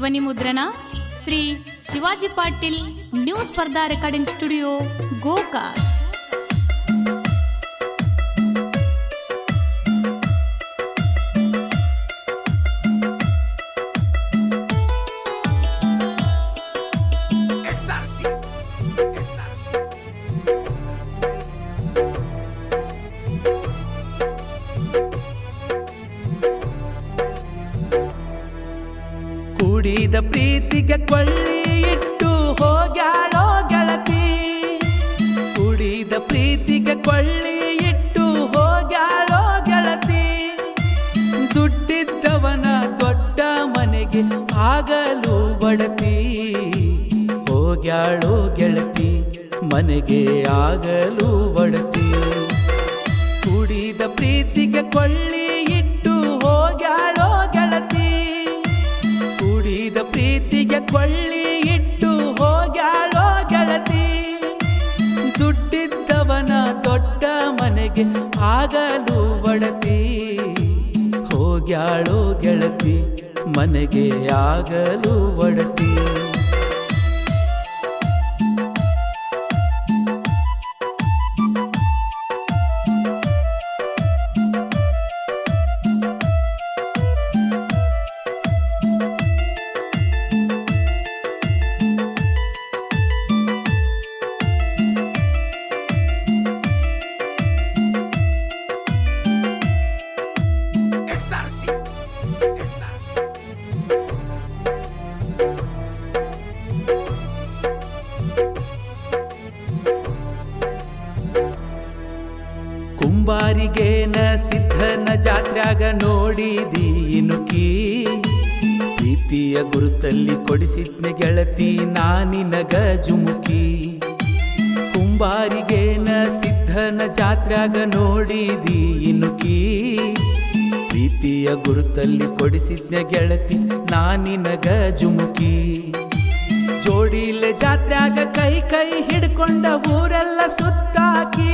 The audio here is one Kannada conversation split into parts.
ಧ್ವನಿ ಮುದ್ರಣ ಶ್ರೀ ಶಿವಾಜಿ ಪಾಟೀಲ್ ನ್ಯೂ ಸ್ಪರ್ಧಾ ರೆಕಾರ್ಡಿಂಗ್ ಸ್ಟುಡಿಯೋ ಗೋಕಾಕ್. ಕೂಡಿದ ಪ್ರೀತಿಗೆ ಕೊಳ್ಳಿ ಇಟ್ಟು ಹೋಗ್ಯಾಳೋ ಗೆಳತಿ, ಕೂಡಿದ ಪ್ರೀತಿಗೆ ಕೊಳ್ಳಿ ಇಟ್ಟು ಹೋಗ್ಯಾಳೋ ಗೆಳತಿ. ದುಡ್ಡಿದ್ದವನ ದೊಡ್ಡ ಮನೆಗೆ ಆಗಲು ಬಡತಿ, ಹೋಗ್ಯಾಳೋ ಗೆಳತಿ ಮನೆಗೆ ಆಗಲು ಬಡತಿ. ಕೂಡಿದ ಪ್ರೀತಿಗೆ ಕೊಳ್ಳಿ ಇಟ್ಟು ಹೋಗ್ಯಾಳೋ ಗೆಳತಿ, ಕೂಡಿದ ಪ್ರೀತಿಗೆ ಕೊಳ್ಳಿ ಇಟ್ಟು ಹೋಗ್ಯಾಳೋ ಗೆಳತಿ. ದುಡ್ಡಿದ್ದವನ ದೊಡ್ಡ ಮನೆಗೆ ಆಗಲು ಬಡತಿ, ಹೋಗ್ಯಾಳೋ ಗೆಳತಿ ಮನೆಗೆ ಆಗಲು ಬಡತಿ. ಕುಂಬಾರಿಗೇನ ಸಿದ್ಧನ ಜಾತ್ರ್ಯಾಗ ನೋಡಿದಿ ಇನುಕಿ, ಪ್ರೀತಿಯ ಗುರುತಲ್ಲಿ ಕೊಡಿಸಿದ್ನೆ ಗೆಳತಿ ನಾನಿನಗ ಜುಮುಕಿ. ಕುಂಬಾರಿಗೇನ ಸಿದ್ಧನ ಜಾತ್ರ್ಯಾಗ ನೋಡಿದಿ ಇನುಕಿ, ಪ್ರೀತಿಯ ಗುರುತಲ್ಲಿ ಕೊಡಿಸಿದ್ನೆ ಗೆಳತಿ ನಾನಿನಗ ಜುಮುಕಿ. ಜೋಡಿಲೆ ಜಾತ್ರ್ಯಾಗ ಕೈ ಕೈ ಹಿಡ್ಕೊಂಡ ಊರೆಲ್ಲ ಸುತ್ತಾಕಿ,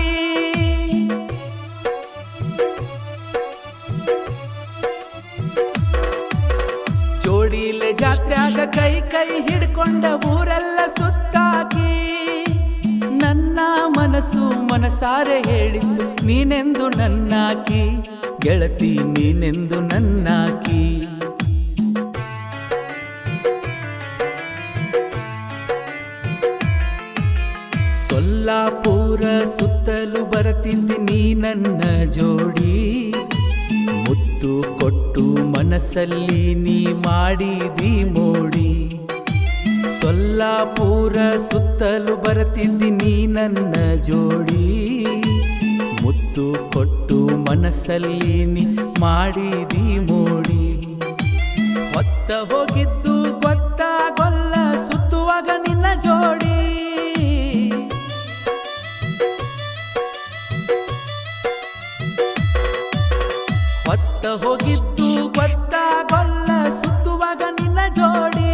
ಜೋಡಿಲೆ ಜಾತ್ರ್ಯಾಗ ಕೈ ಕೈ ಹಿಡ್ಕೊಂಡ ಊರೆಲ್ಲ ಸುತ್ತಾಕಿ. ನನ್ನ ಮನಸ್ಸು ಮನಸಾರೆ ಹೇಳಿದ್ದು ನೀನೆಂದು ನನ್ನಾಕಿ, ಗೆಳತಿ ನೀನೆಂದು ನನ್ನಾಕಿ. ಸೊಲ್ಲಾಪುರ ಸುತ್ತಲೂ ಬರತಿದ್ದಿ ನೀ ನನ್ನ ಜೋಡಿ, ಮುತ್ತು ಕೊಟ್ಟು ಮನಸ್ಸಲ್ಲಿ ನೀ ಮಾಡಿದಿ ಮೋಡಿ. ಸೊಲ್ಲಾಪುರ ಸುತ್ತಲೂ ಬರತಿದ್ದಿ ನೀ ನನ್ನ ಜೋಡಿ, ಮುತ್ತು ಕೊಟ್ಟು ಮನಸ್ಸಲ್ಲಿ ನೀ ಮಾಡಿದಿ ಮೋಡಿ. ಹೊತ್ತ ಹೋಗಿದ್ದು ಗೊತ್ತಾಗೊಲ್ಲ ಸುತ್ತುವಾಗ ನಿನ್ನ ಜೋಡಿ, ಹೊತ್ತ ಹೋಗಿದ್ದು ಗೊತ್ತಾಗೊಲ್ಲ ಸುತ್ತುವಾಗ ನಿನ್ನ ಜೋಡಿ.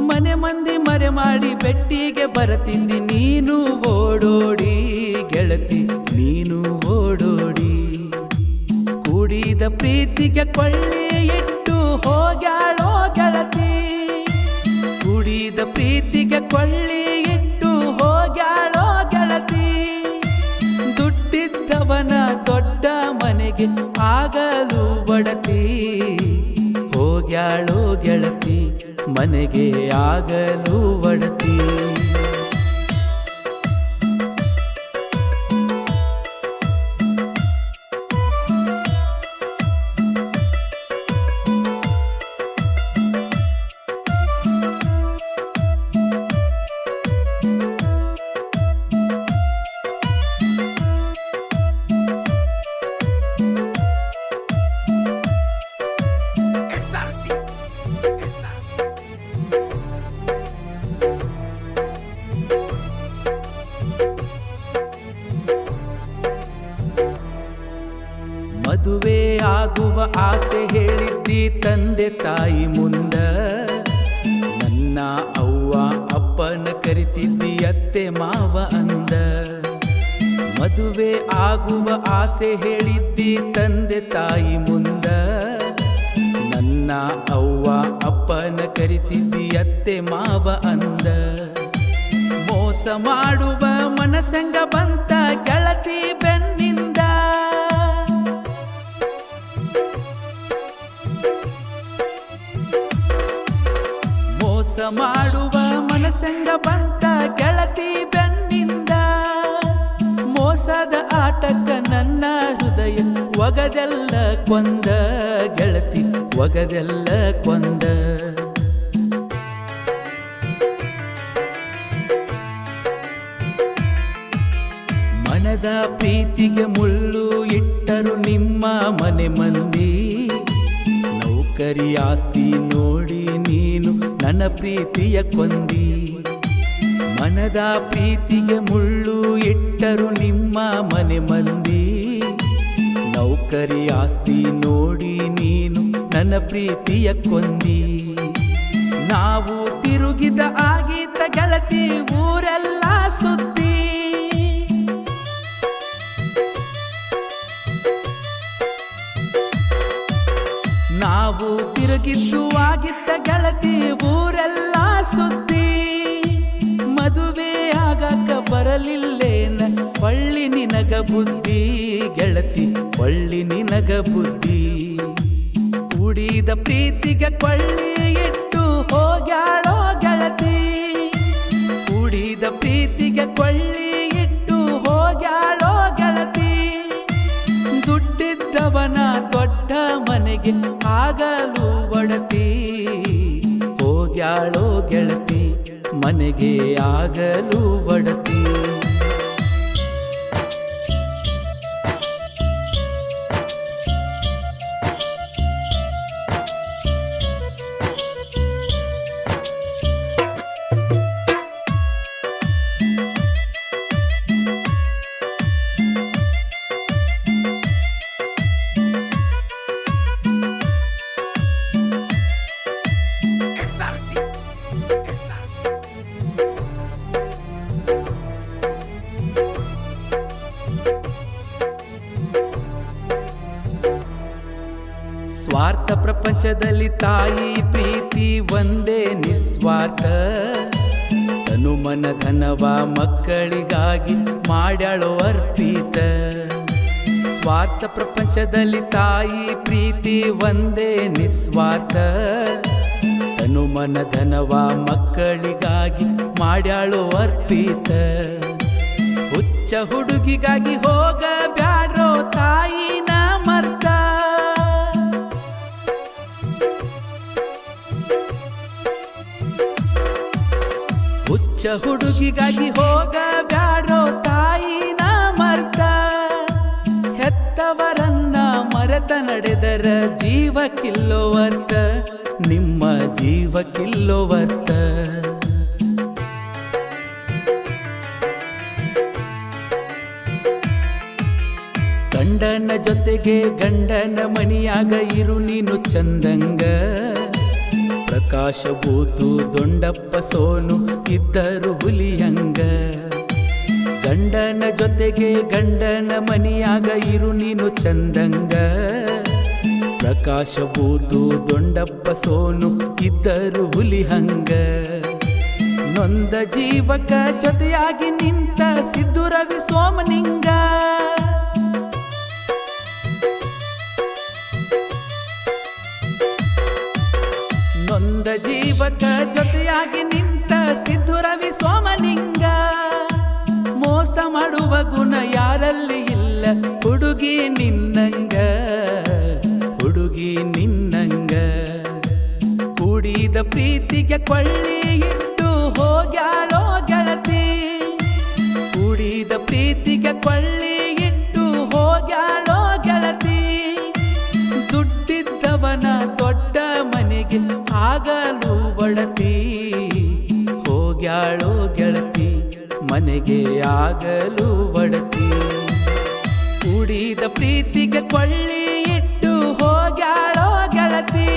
ಮನೆ ಮಂದಿ ಮರೆ ಮಾಡಿ ಬೆಟ್ಟಿಗೆ ಬರತಿದ್ದಿ ನೀನು ಓಡೋಡಿ, ಗೆಳತಿ ನೀನು ಓಡೋಡಿ. ಕೂಡಿದ ಪ್ರೀತಿಗೆ ಕೊಳ್ಳಿ ಇಟ್ಟು ಹೋಗ್ಯಾಳೋ ಗೆಳತಿ, ಕೂಡಿದ ಪ್ರೀತಿಗೆ ಕೊಳ್ಳಿ ಇಟ್ಟು ಹೋಗ್ಯಾಳೋ ಗೆಳತಿ. ದುಡ್ಡಿದ್ದವನ ದೊಡ್ಡ ಮನೆಗೆ ಆಗಲು ಬಡತಿ, ಹೋಗ್ಯಾಳೋ ಗೆಳತಿ ಮನೆಗೆ ಆಗಲು ಬಡತಿ. ಮದುವೆ ಆಗುವ ಆಸೆ ಹೇಳಿದ್ದಿ ತಂದೆ ತಾಯಿ ಮುಂದ, ನನ್ನ ಅವ್ವ ಅಪ್ಪನ ಕರಿತಿದ್ದಿ ಅತ್ತೆ ಮಾವ ಅಂದ. ಮದುವೆ ಆಗುವ ಆಸೆ ಹೇಳಿದ್ದಿ ತಂದೆ ತಾಯಿ ಮುಂದ, ನನ್ನ ಅವ್ವ ಅಪ್ಪನ ಕರಿತಿದ್ದಿ ಅತ್ತೆ ಮಾವ ಅಂದ. ಮೋಸ ಮಾಡುವ ಮನಸಂಗ ಬಂತ ಗೆಳತಿ ಬೆನ್ನಿಂದ. ಮೋಸ ಮಾಡುವ ಮನಸಂಗ ಬಂತ ಗೆಳತಿ ಬೆನ್ನಿಂದ. ಮೋಸದ ಆಟಕ್ಕ ನನ್ನ ಹೃದಯ ಒಗದೆಲ್ಲ ಕೊಂದ ಗೆಳತಿ ಒಗದೆಲ್ಲ ಕೊಂದ. ಮನದ ಪ್ರೀತಿಗೆ ಮುಳ್ಳು ಇಟ್ಟರು ನಿಮ್ಮ ಮನೆ ಮಂದಿ. ನೌಕರಿ ಆಸ್ತಿ ನೋಡಿ ನೀನು ನನ್ನ ಪ್ರೀತಿಯ ಕೊಂದಿ. ಮನದ ಪ್ರೀತಿಗೆ ಮುಳ್ಳು ಇಟ್ಟರು ನಿಮ್ಮ ಮನೆ ಮಂದಿ. ನೌಕರಿ ಆಸ್ತಿ ನೋಡಿ ನೀನು ನನ್ನ ಪ್ರೀತಿಯ ಕೊಂದಿ. ನಾವು ತಿರುಗಿದ ಆಗಿದ್ದ ಗೆಳತಿ ಊರೆಲ್ಲ ಸುದ್ದಿ. ನಾವು ತಿರುಗಿದ್ದು ಆಗಿದ್ದ ಗೆಳತಿ ಊರೆಲ್ಲ ಸುದ್ದಿ. ಮದುವೆ ಆಗಕ ಬರಲಿಲ್ಲೇನ ಒಳ್ಳಿ ನಿನಗ ಬುದ್ಧಿ ಗೆಳತಿ ಒಳ್ಳಿ ನಿನಗ ಬುದ್ಧಿ. ಕೂಡಿದ ಪ್ರೀತಿಗೆ ಕೊಳ್ಳಿ ಇಟ್ಟು ಹೋಗ್ಯಾಳೋ ಗೆಳತಿ. ಕೂಡಿದ ಪ್ರೀತಿಗೆ ಕೊಳ್ಳಿ ಇಟ್ಟು ಹೋಗ್ಯಾಳೋ ಗೆಳತಿ. ದುಡ್ಡಿದ್ದವನ ದೊಡ್ಡ ಮನೆಗೆ ಆಗಲು ಒಡತಿ. ಹೋಗ್ಯಾಳೋ ಗೆಳತಿ ಮನೆಗೆ ಆಗಲು ಒಡತಿ. ಸ್ವಾರ್ಥ ಪ್ರಪಂಚದಲ್ಲಿ ತಾಯಿ ಪ್ರೀತಿ ಒಂದೇ ನಿಸ್ವಾರ್ಥ. ತನುಮನ ಧನವ ಮಕ್ಕಳಿಗಾಗಿ ಮಾಡ್ಯಾಳೋ ಅರ್ಪಿತ. ಸ್ವಾರ್ಥ ಪ್ರಪಂಚದಲ್ಲಿ ತಾಯಿ ಪ್ರೀತಿ ಒಂದೇ ನಿಸ್ವಾರ್ಥ. ತನುಮನ ಧನವ ಮಕ್ಕಳಿಗಾಗಿ ಮಾಡ್ಯಾಳೋ ಅರ್ಪಿತ. ಹುಚ್ಚ ಹುಡುಗಿಗಾಗಿ ಹೋಗ ಬ್ಯಾಡ್ರೋ ತಾಯಿನ ಮರ್ತ. ಹುಚ್ಚ ಹುಡುಗಿಗಾಗಿ ಹೋಗ ಬ್ಯಾಡ್ರೋ ತಾಯಿನ ಮರ್ತ. ಹೆತ್ತವರನ್ನ ಮರೆತ ನಡೆದರ ಜೀವಕ್ಕಿಲ್ಲೋ ಅರ್ಥ ನಿಮ್ಮ ಜೀವಕ್ಕಿಲ್ಲೋ ಅರ್ಥ. ಗಂಡನ ಜೊತೆಗೆ ಗಂಡನ ಮಣಿಯಾಗ ಇರು ನೀನು ಚಂದಂಗ. ಪ್ರಕಾಶ ಬೂತು ದೊಂಡಪ್ಪ ಸೋನು ಇದ್ದರು ಹುಲಿಯಂಗ. ಗಂಡನ ಜೊತೆಗೆ ಗಂಡನ ಮನಿಯಾಗ ಇರು ನೀನು ಚಂದಂಗ. ಪ್ರಕಾಶ ಬೂತು ದೊಂಡಪ್ಪ ಸೋನು ಇದ್ದರು ಹುಲಿಹಂಗ. ನೊಂದ ಜೀವಕ ಜೊತೆಯಾಗಿ ನಿಂತ ಸಿದ್ದು ರವಿ ಸೋಮನಿಂಗ. ನೊಂದ ಜೀವಕ ಜೊತೆಯಾಗಿ ನಿಂತ ಸಿದ್ದು ರವಿ ಸೋಮಲಿಂಗ. ಮೋಸ ಮಾಡುವ ಗುಣ ಯಾರಲ್ಲಿ ಇಲ್ಲ ಹುಡುಗಿ ನಿನ್ನಂಗ. ಹುಡುಗಿ ನಿನ್ನಂಗ. ಕೂಡಿದ ಪ್ರೀತಿಗೆ ಕೊಳ್ಳಿ ಇಟ್ಟು ಹೋಗ್ಯಾಳೋ ಗೆಳತಿ. ಕೂಡಿದ ಪ್ರೀತಿಗೆ ಕೊಳ್ಳಿ ಇಟ್ಟು ಹೋಗ್ಯಾಳೋ ಗೆಳತಿ. ದುಡ್ಡಿದ್ದವನ ದೊಡ್ಡ ಮನೆಗೆ ಆಗಲು ಒಡತಿ. ಹೋಗ್ಯಾಳೋ ಗೆಳತಿ ಮನೆಗೆ ಆಗಲು ಒಡತಿ. ಕೂಡಿದ ಪ್ರೀತಿಗೆ ಕೊಳ್ಳಿ ಇಟ್ಟು ಹೋಗ್ಯಾಳೋ ಗೆಳತಿ.